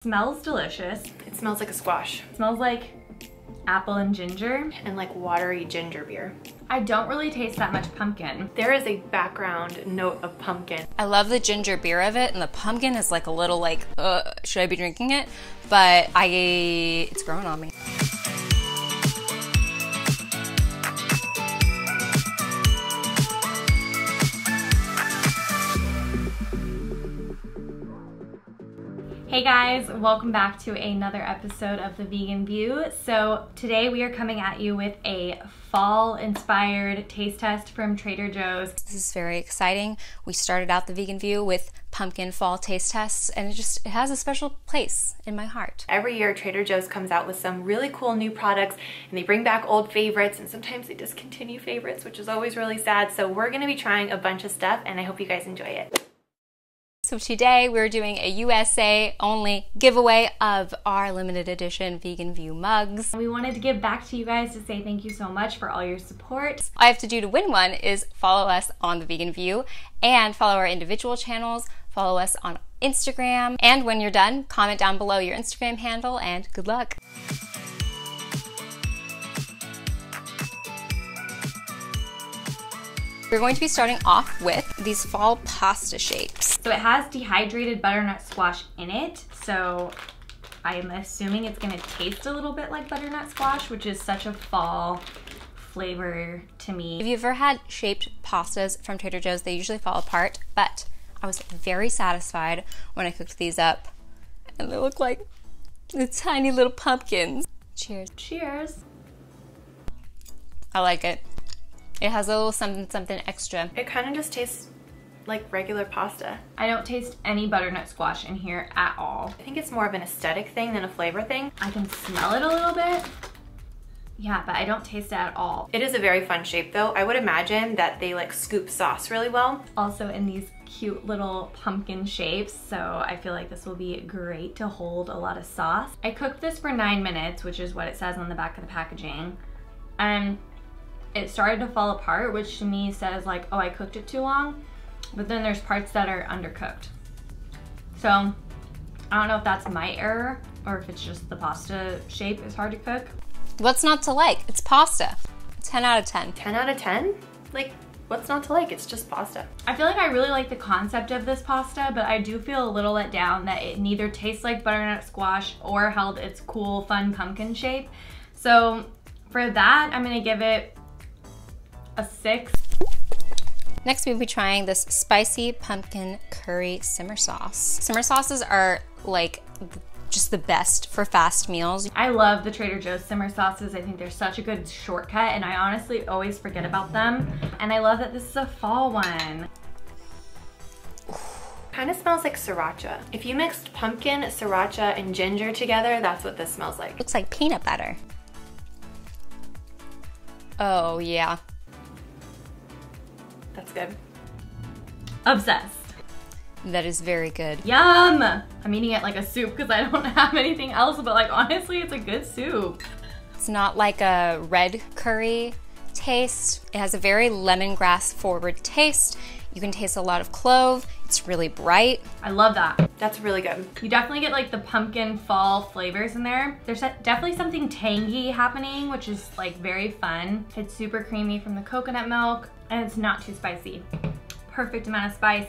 Smells delicious. It smells like a squash. It smells like apple and ginger. And like watery ginger beer. I don't really taste that much pumpkin. There is a background note of pumpkin. I love the ginger beer of it, and the pumpkin is like a little like, should I be drinking it? But it's growing on me. Hey guys, welcome back to another episode of The Vegan View. So today we are coming at you with a fall-inspired taste test from Trader Joe's. This is very exciting. We started out The Vegan View with pumpkin fall taste tests, and it has a special place in my heart. Every year Trader Joe's comes out with some really cool new products, and they bring back old favorites, and sometimes they discontinue favorites, which is always really sad. So we're gonna be trying a bunch of stuff, and I hope you guys enjoy it. So today we're doing a USA only giveaway of our limited edition Vegan View mugs. We wanted to give back to you guys to say thank you so much for all your support. All you have to do to win one is follow us on The Vegan View and follow our individual channels, follow us on Instagram, and when you're done, comment down below your Instagram handle, and good luck. We're going to be starting off with these fall pasta shapes. So it has dehydrated butternut squash in it, so I'm assuming it's gonna taste a little bit like butternut squash, which is such a fall flavor to me. If you've ever had shaped pastas from Trader Joe's, they usually fall apart, but I was very satisfied when I cooked these up, and they look like the tiny little pumpkins. Cheers. Cheers. I like it. It has a little something extra. It kind of just tastes like regular pasta. I don't taste any butternut squash in here at all. I think it's more of an aesthetic thing than a flavor thing. I can smell it a little bit. Yeah, but I don't taste it at all. It is a very fun shape though. I would imagine that they like scoop sauce really well. Also in these cute little pumpkin shapes, so I feel like this will be great to hold a lot of sauce. I cooked this for 9 minutes, which is what it says on the back of the packaging. And it started to fall apart, which to me says like, oh, I cooked it too long, but then there's parts that are undercooked. So I don't know if that's my error or if it's just the pasta shape is hard to cook. What's not to like? It's pasta. 10 out of 10. 10 out of 10? Like, what's not to like? It's just pasta. I feel like I really like the concept of this pasta, but I do feel a little let down that it neither tastes like butternut squash or held its cool, fun pumpkin shape. So for that, I'm gonna give it a 6. Next we'll be trying this spicy pumpkin curry simmer sauce. Simmer sauces are like just the best for fast meals. I love the Trader Joe's simmer sauces. I think they're such a good shortcut, and I honestly always forget about them. And I love that this is a fall one. Kind of smells like sriracha. If you mixed pumpkin, sriracha, and ginger together, that's what this smells like. Looks like peanut butter. Oh yeah. That's good. Obsessed. That is very good. Yum! I'm eating it like a soup because I don't have anything else, but like honestly, it's a good soup. It's not like a red curry taste. It has a very lemongrass forward taste. You can taste a lot of clove. It's really bright. I love that. That's really good. You definitely get like the pumpkin fall flavors in there. There's definitely something tangy happening, which is like very fun. It's super creamy from the coconut milk, and it's not too spicy. Perfect amount of spice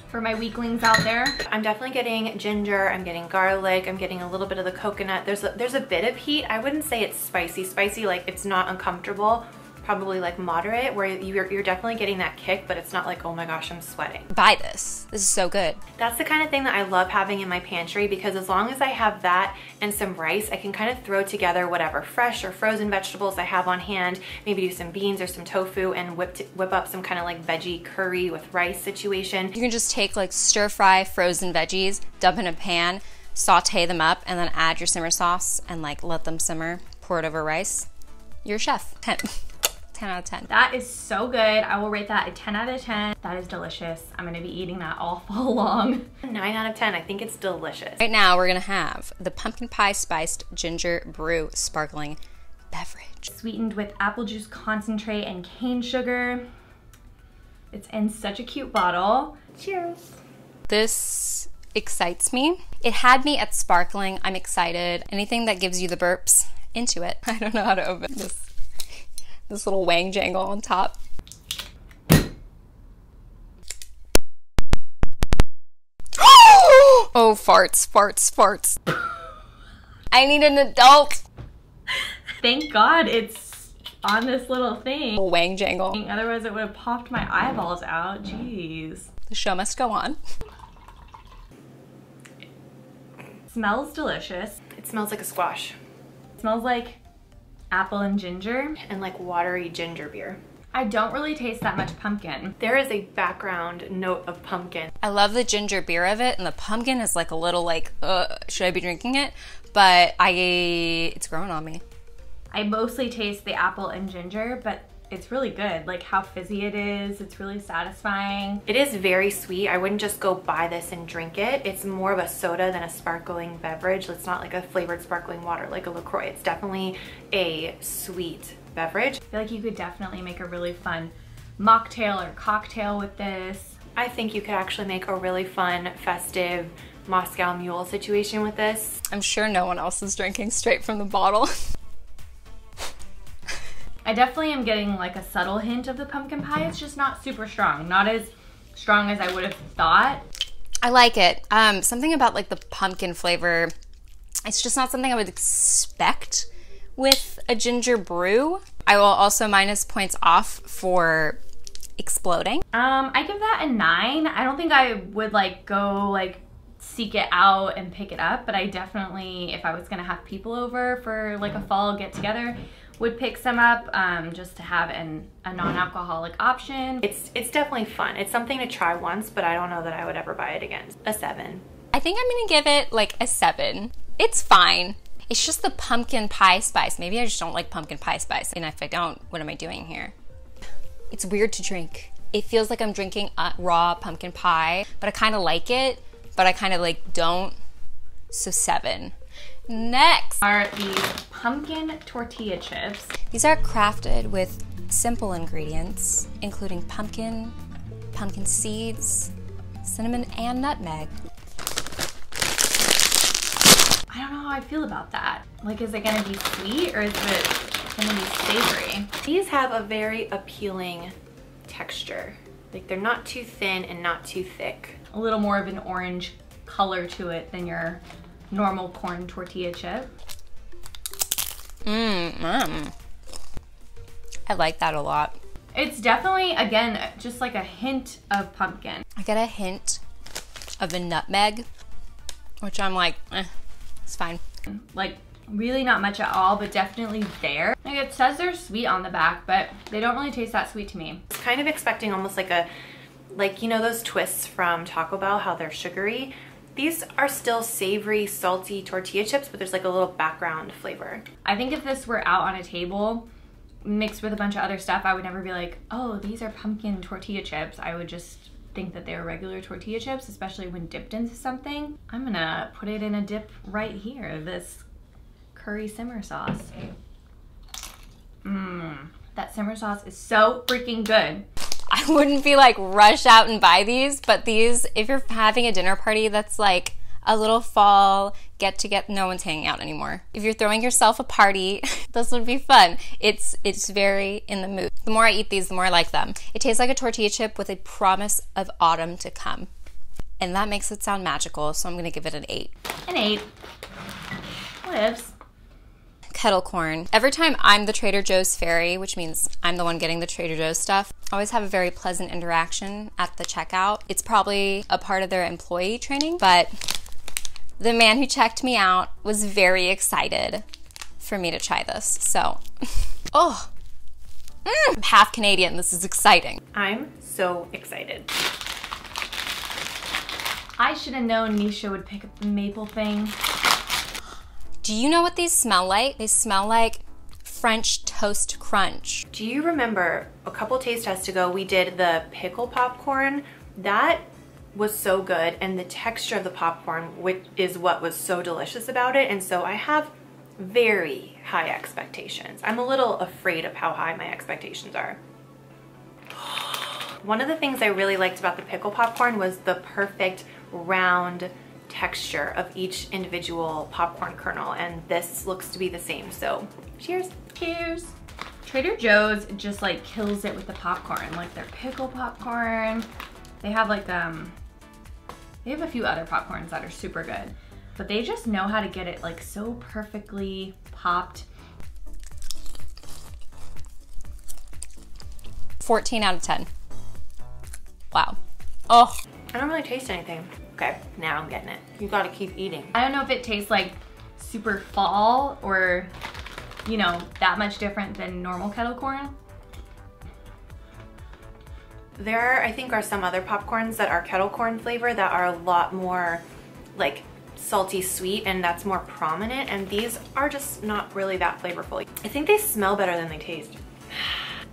for my weaklings out there. I'm definitely getting ginger, I'm getting garlic, I'm getting a little bit of the coconut. There's a bit of heat. I wouldn't say it's spicy, like it's not uncomfortable. Probably like moderate, where you're definitely getting that kick, but it's not like, oh my gosh, I'm sweating. Buy this. This is so good. That's the kind of thing that I love having in my pantry, because as long as I have that and some rice, I can kind of throw together whatever fresh or frozen vegetables I have on hand, maybe do some beans or some tofu, and whip up some kind of like veggie curry with rice situation. You can just take like stir fry frozen veggies, dump in a pan, saute them up, and then add your simmer sauce and like let them simmer, pour it over rice. You're a chef. 10 out of 10. That is so good. I will rate that a 10 out of 10. That is delicious. I'm gonna be eating that all fall long. 9 out of 10. I think it's delicious. Right now we're gonna have the pumpkin pie spiced ginger brew sparkling beverage. Sweetened with apple juice concentrate and cane sugar. It's in such a cute bottle. Cheers. This excites me. It had me at sparkling. I'm excited. Anything that gives you the burps, into it. I don't know how to open this little wang jangle on top. Oh, farts, farts, farts. I need an adult. Thank God it's on this little thing. A wang jangle. Otherwise it would have popped my eyeballs out. Jeez. The show must go on. Smells delicious. It smells like a squash. It smells like apple and ginger. And like watery ginger beer. I don't really taste that much pumpkin. There is a background note of pumpkin. I love the ginger beer of it, and the pumpkin is like a little like, should I be drinking it? But it's growing on me. I mostly taste the apple and ginger, but it's really good. Like how fizzy it is, it's really satisfying. It is very sweet. I wouldn't just go buy this and drink it. It's more of a soda than a sparkling beverage. It's not like a flavored sparkling water like a LaCroix. It's definitely a sweet beverage. I feel like you could definitely make a really fun mocktail or cocktail with this. I think you could actually make a really fun, festive Moscow Mule situation with this. I'm sure no one else is drinking straight from the bottle. I definitely am getting like a subtle hint of the pumpkin pie. It's just not super strong. Not as strong as I would have thought. I like it. Something about like the pumpkin flavor, it's just not something I would expect with a ginger brew. I will also minus points off for exploding. I give that a 9. I don't think I would like go like seek it out and pick it up, but I definitely, if I was gonna have people over for like a fall get together, would pick some up just to have a non-alcoholic option. It's definitely fun. It's something to try once, but I don't know that I would ever buy it again. A 7. I think I'm gonna give it like a 7. It's fine. It's just the pumpkin pie spice. Maybe I just don't like pumpkin pie spice. And if I don't, what am I doing here? It's weird to drink. It feels like I'm drinking raw pumpkin pie, but I kind of like it, but I kind of like don't. So 7. Next are these pumpkin tortilla chips. These are crafted with simple ingredients, including pumpkin, pumpkin seeds, cinnamon, and nutmeg. I don't know how I feel about that. Like, is it gonna be sweet or is it gonna be savory? These have a very appealing texture. Like they're not too thin and not too thick. A little more of an orange color to it than your normal corn tortilla chip. I like that a lot. It's definitely, again, just like a hint of pumpkin. I get a hint of the nutmeg, which I'm like, it's fine. Like really not much at all, but definitely there. Like it says they're sweet on the back, but they don't really taste that sweet to me. I was kind of expecting almost like you know those twists from Taco Bell, how they're sugary. These are still savory, salty tortilla chips, but there's like a little background flavor. I think if this were out on a table mixed with a bunch of other stuff, I would never be like, oh, these are pumpkin tortilla chips. I would just think that they're regular tortilla chips, especially when dipped into something. I'm gonna put it in a dip right here, this curry simmer sauce. That simmer sauce is so freaking good. I wouldn't be like rush out and buy these, but these, if you're having a dinner party that's like a little fall no one's hanging out anymore. If you're throwing yourself a party, this would be fun. It's very in the mood. The more I eat these, the more I like them. It tastes like a tortilla chip with a promise of autumn to come. And that makes it sound magical, so I'm gonna give it an 8. An 8. Lives. Kettle Corn. Every time I'm the Trader Joe's fairy, which means I'm the one getting the Trader Joe's stuff, I always have a very pleasant interaction at the checkout. It's probably a part of their employee training, but the man who checked me out was very excited for me to try this. So, I'm half Canadian. This is exciting. I'm so excited. I should have known NISHA would pick up the maple thing. Do you know what these smell like? They smell like French toast crunch. Do you remember a couple taste tests ago we did the pickle popcorn? That was so good, and the texture of the popcorn, which is what was so delicious about it, and so I have very high expectations. I'm a little afraid of how high my expectations are. One of the things I really liked about the pickle popcorn was the perfect round texture of each individual popcorn kernel, and this looks to be the same. So cheers. Cheers. Trader Joe's just like kills it with the popcorn, like their pickle popcorn. They have like they have a few other popcorns that are super good, but they just know how to get it like so perfectly popped. 14 out of 10. Wow. Oh. I don't really taste anything. Okay, now I'm getting it. You gotta keep eating. I don't know if it tastes like super fall or, you know, that much different than normal kettle corn. There, I think, are some other popcorns that are kettle corn flavor that are a lot more like salty sweet, and that's more prominent, and these are just not really that flavorful. I think they smell better than they taste.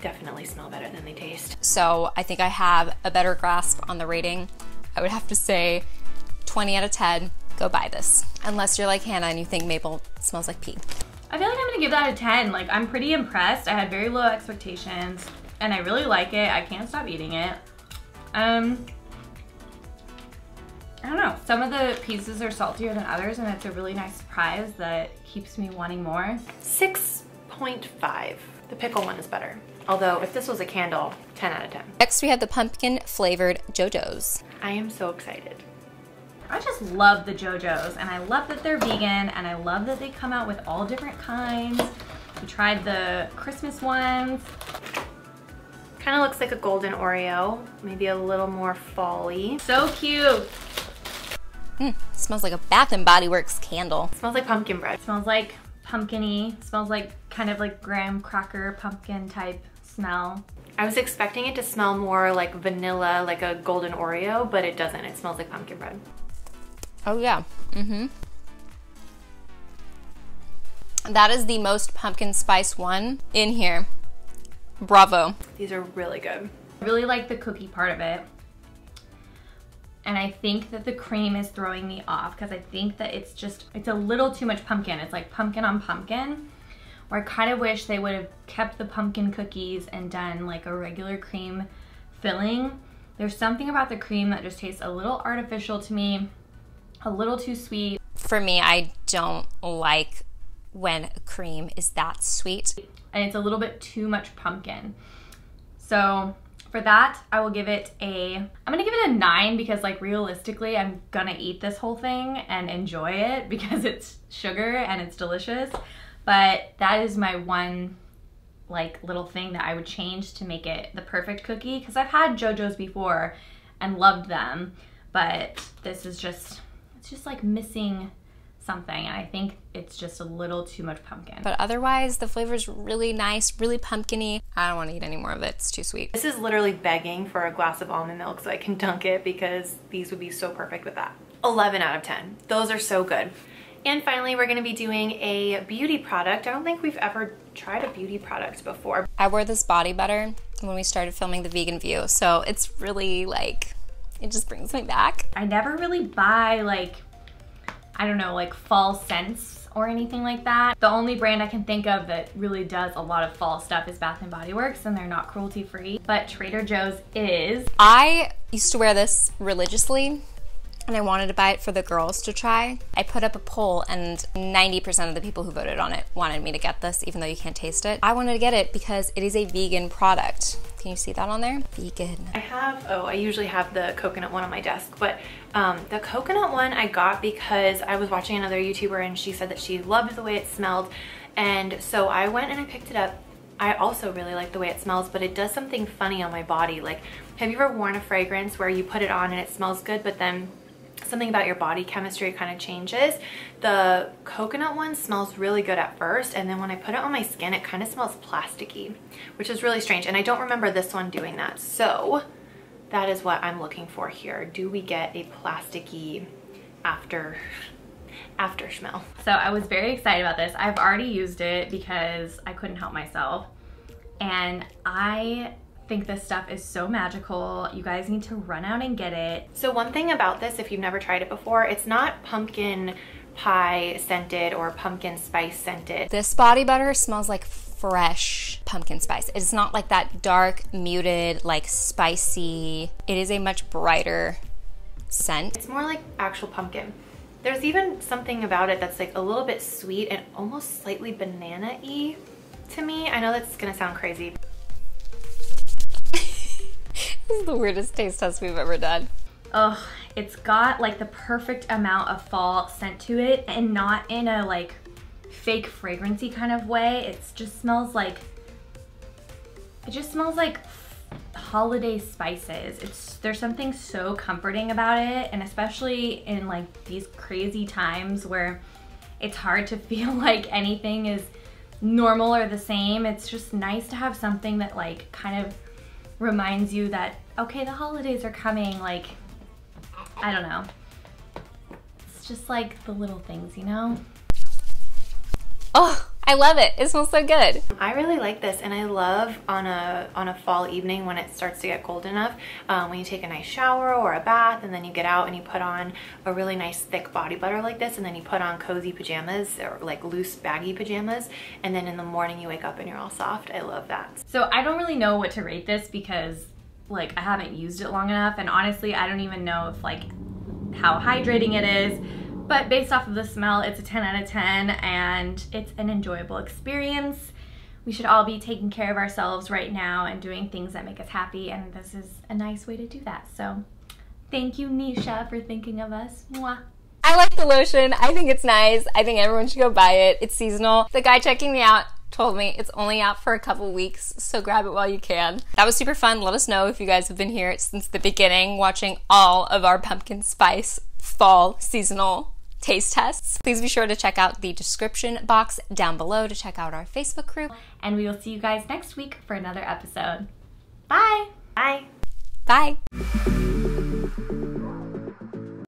Definitely smell better than they taste. So I think I have a better grasp on the rating. I would have to say 20 out of 10, go buy this. Unless you're like Hannah and you think maple smells like pee. I feel like I'm gonna give that a 10. Like, I'm pretty impressed. I had very low expectations and I really like it. I can't stop eating it. I don't know, some of the pieces are saltier than others, and it's a really nice surprise that keeps me wanting more. 6.5. The pickle one is better. Although if this was a candle, 10 out of 10. Next we have the pumpkin flavored Jojo's. I am so excited. I just love the Jojos, and I love that they're vegan, and I love that they come out with all different kinds. We tried the Christmas ones. Kind of looks like a golden Oreo, maybe a little more fall-y. So cute. Smells like a Bath and Body Works candle. It smells like pumpkin bread. Smells like pumpkin-y. Smells like kind of like graham cracker pumpkin type smell. I was expecting it to smell more like vanilla, like a golden Oreo, but it doesn't. It smells like pumpkin bread. Oh yeah. That is the most pumpkin spice one in here. Bravo. These are really good. I really like the cookie part of it. And I think that the cream is throwing me off because I think that it's a little too much pumpkin. It's like pumpkin on pumpkin, where I kind of wish they would have kept the pumpkin cookies and done like a regular cream filling. There's something about the cream that just tastes a little artificial to me, a little too sweet. For me, I don't like when cream is that sweet. And it's a little bit too much pumpkin. So for that, I will give it I'm gonna give it a 9 because like realistically, I'm gonna eat this whole thing and enjoy it because it's sugar and it's delicious. But that is my one like little thing that I would change to make it the perfect cookie, because I've had Jojo's before and loved them, but this is it's just like missing something, and I think it's just a little too much pumpkin. But otherwise, the flavor's really nice, really pumpkin-y. I don't want to eat any more of it. It's too sweet. This is literally begging for a glass of almond milk so I can dunk it, because these would be so perfect with that. 11 out of 10. Those are so good. And finally, we're gonna be doing a beauty product. I don't think we've ever tried a beauty product before. I wore this body butter when we started filming the vegan view, so it's really like, it just brings me back. I never really buy like, I don't know, like fall scents or anything like that. The only brand I can think of that really does a lot of fall stuff is Bath and Body Works, and they're not cruelty free, but Trader Joe's is. I used to wear this religiously, and I wanted to buy it for the girls to try. I put up a poll, and 90% of the people who voted on it wanted me to get this, even though you can't taste it. I wanted to get it because it is a vegan product. Can you see that on there? Vegan. I usually have the coconut one on my desk, but the coconut one I got because I was watching another YouTuber and she said that she loved the way it smelled, and so I went and I picked it up. I also really like the way it smells, but it does something funny on my body. Like, have you ever worn a fragrance where you put it on and it smells good, but then something about your body chemistry kind of changes? The coconut one smells really good at first, and then when I put it on my skin, it kind of smells plasticky, which is really strange, and I don't remember this one doing that. So that is what I'm looking for here. Do we get a plasticky after smell? So I was very excited about this. I've already used it because I couldn't help myself, and I think this stuff is so magical. You guys need to run out and get it. So one thing about this, if you've never tried it before, it's not pumpkin pie scented or pumpkin spice scented. This body butter smells like fresh pumpkin spice. It's not like that dark, muted, like spicy. It is a much brighter scent. It's more like actual pumpkin. There's even something about it that's like a little bit sweet and almost slightly banana-y to me. I know that's gonna sound crazy. This is the weirdest taste test we've ever done. Ugh, it's got like the perfect amount of fall scent to it, and not in a like fake fragrancy kind of way. It just smells like holiday spices. There's something so comforting about it, and especially in like these crazy times where it's hard to feel like anything is normal or the same. It's just nice to have something that like kind of reminds you that, okay, the holidays are coming. Like, I don't know. It's just like the little things, you know? Oh, I love it. It smells so good. I really like this, and I love on a fall evening when it starts to get cold enough, when you take a nice shower or a bath, and then you get out and you put on a really nice thick body butter like this, and then you put on cozy pajamas or like loose baggy pajamas, and then in the morning you wake up and you're all soft. I love that. So I don't really know what to rate this because like I haven't used it long enough, and honestly I don't even know if like how hydrating it is. But based off of the smell, it's a 10 out of 10, and it's an enjoyable experience. We should all be taking care of ourselves right now and doing things that make us happy, and this is a nice way to do that. So thank you, NISHA, for thinking of us. Mwah. I like the lotion. I think it's nice. I think everyone should go buy it. It's seasonal. The guy checking me out told me it's only out for a couple weeks, so grab it while you can. That was super fun. Let us know if you guys have been here since the beginning, watching all of our pumpkin spice fall seasonal taste tests. Please be sure to check out the description box down below to check out our Facebook group. And we will see you guys next week for another episode. Bye! Bye. Bye!